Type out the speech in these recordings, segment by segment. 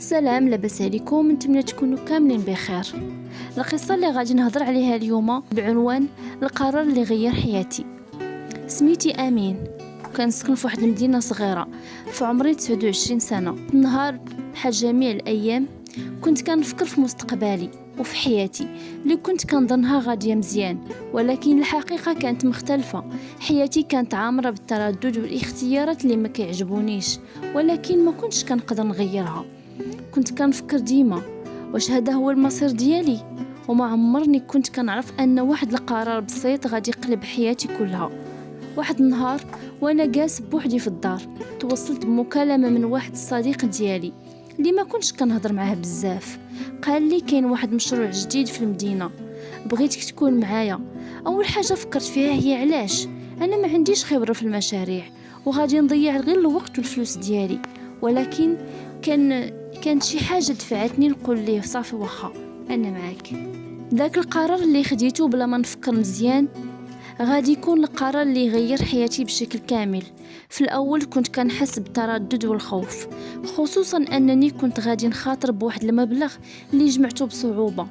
سلام، لاباس عليكم؟ نتمنى تكونوا كاملين بخير. القصه اللي غادي نهضر عليها اليوم بعنوان القرار اللي غير حياتي. سميتي امين، كنسكن في واحد المدينه صغيره، في عمري 29 سنه. النهار بحال جميع الايام كنت كنفكر في مستقبلي وفي حياتي اللي كنت كنظنها غاديه مزيان، ولكن الحقيقه كانت مختلفه. حياتي كانت عامره بالتردد والاختيارات اللي ما كيعجبونيش، ولكن ما كنتش كنقدر نغيرها. كنت كنفكر ديما واش هذا هو المصير ديالي، وما عمرني كنت كنعرف ان واحد القرار بسيط غادي يقلب حياتي كلها. واحد النهار وانا جالس بوحدي في الدار، توصلت بمكالمه من واحد الصديق ديالي اللي ما كنتش كنهضر معاه بزاف. قال لي كاين واحد مشروع جديد في المدينه، بغيتك تكون معايا. اول حاجه فكرت فيها هي علاش انا ما عنديش خبره في المشاريع وغادي نضيع غير الوقت والفلوس ديالي، ولكن كانت شي حاجه دفعتني نقول ليه صافي واخا انا معاك. داك القرار اللي خديته بلا ما نفكر مزيان غادي يكون القرار اللي يغير حياتي بشكل كامل. في الاول كنت كنحس بالتردد والخوف، خصوصا انني كنت غادي نخاطر بواحد المبلغ اللي جمعته بصعوبه.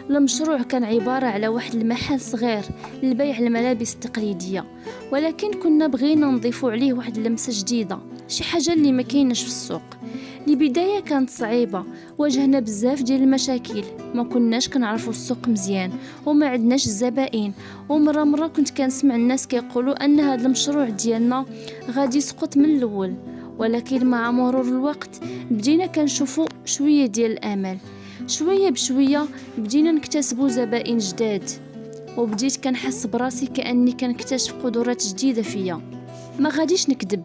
المشروع كان عباره على واحد المحل صغير لبيع الملابس التقليديه، ولكن كنا بغينا نضيفوا عليه واحد اللمسه جديده، شي حاجه اللي ما كايناش في السوق. البدايه كانت صعيبه، واجهنا بزاف ديال المشاكل، ما كناش كنعرفوا السوق مزيان وما عندناش الزبائن، ومره كنت كنسمع الناس كيقولوا ان هذا المشروع ديالنا غادي يسقط من الاول. ولكن مع مرور الوقت بدينا كنشوفوا شويه ديال الامل، شويه بشويه بدينا نكتسبوا زبائن جداد، وبديت كنحس براسي كاني كنكتشف قدرات جديده فيا. ما غاديش نكذب،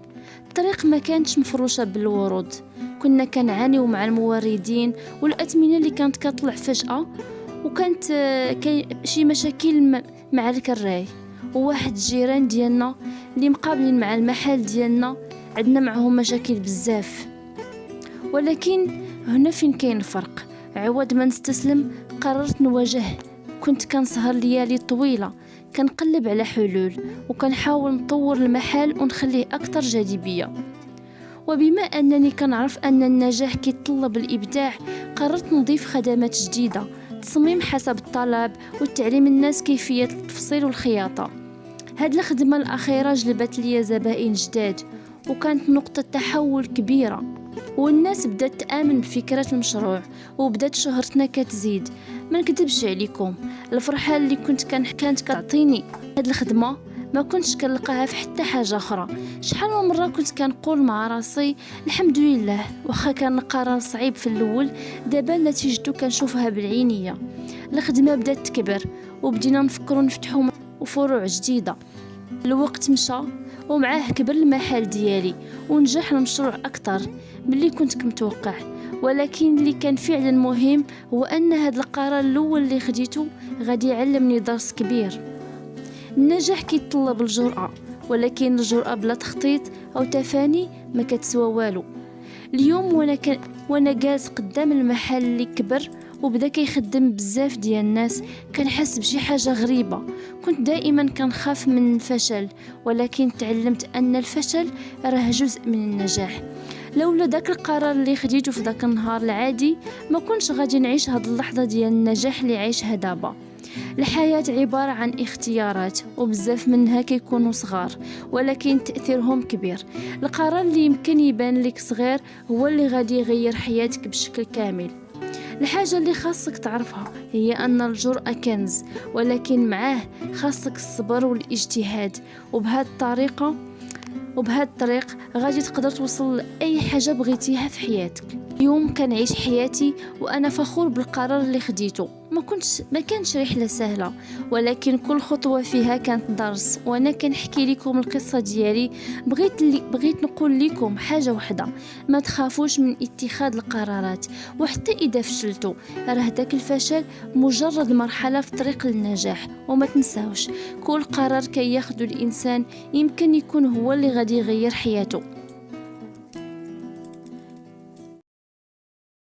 الطريق ما كانتش مفروشه بالورود، كنا كنعانيو مع الموردين والاثمنه اللي كانت كتطلع فجاه، وكانت كاين شي مشاكل مع الكراي. وواحد الجيران ديالنا اللي مقابلين مع المحل ديالنا عندنا معهم مشاكل بزاف. ولكن هنا فين كاين الفرق، عوض ما نستسلم قررت نواجه. كنت كنسهر ليالي طويله كنقلب على حلول، وكنحاول نطور المحل ونخليه اكثر جاذبيه. وبما انني كنعرف ان النجاح كيتطلب الابداع، قررت نضيف خدمات جديده، تصميم حسب الطلب وتعليم الناس كيفيه التفصيل والخياطه. هاد الخدمه الاخيره جلبت لي زبائن جداد، وكانت نقطه تحول كبيره، والناس بدات تآمن بفكره المشروع، وبدات شهرتنا كتزيد. ما نكذبش عليكم، الفرحه اللي كانت كتعطيني هاد الخدمه ما كنتش كنلقاها في حتى حاجه اخرى. شحال من مره كنت كنقول مع راسي الحمد لله، واخا كان قرار صعيب في الاول، دابا نتيجته كنشوفها بالعينيه. الخدمه بدات تكبر، وبدينا نفكروا نفتحوا فروع جديده. الوقت مشى ومعاه كبر المحل ديالي، ونجح المشروع اكثر ملي كنت متوقع. ولكن اللي كان فعلا مهم هو ان هذا القرار الاول اللي خديته غادي يعلمني درس كبير. النجاح كيتطلب الجرأة، ولكن الجرأة بلا تخطيط أو تفاني ما كتسوى والو. اليوم وانا جالس قدام المحل اللي كبر وبدا كيخدم بزاف ديال الناس، كنحس بشي حاجة غريبة. كنت دائما كنخاف من الفشل، ولكن تعلمت أن الفشل راه جزء من النجاح. لولا داك القرار اللي خديته في داك النهار العادي، ما كنتش غادي نعيش هاد اللحظة ديال النجاح اللي عايشها دابا. الحياة عبارة عن اختيارات، وبزاف منها كيكونوا صغار ولكن تأثيرهم كبير. القرار اللي يمكن يبان لك صغير هو اللي غادي يغير حياتك بشكل كامل. الحاجة اللي خاصك تعرفها هي أن الجرأة كنز، ولكن معاه خاصك الصبر والاجتهاد. وبهذه الطريق غادي تقدر توصل لأي حاجة بغيتيها في حياتك. اليوم كنعيش حياتي وأنا فخور بالقرار اللي خديته. ما كانش رحلة سهلة، ولكن كل خطوة فيها كانت درس. وأنا كنحكي لكم القصة ديالي بغيت نقول لكم حاجة واحدة: ما تخافوش من اتخاذ القرارات، وحتى إذا فشلتوا راه داك الفشل مجرد مرحلة في طريق للنجاح. وما تنساوش كل قرار كياخذ الإنسان يمكن يكون هو اللي غادي يغير حياته.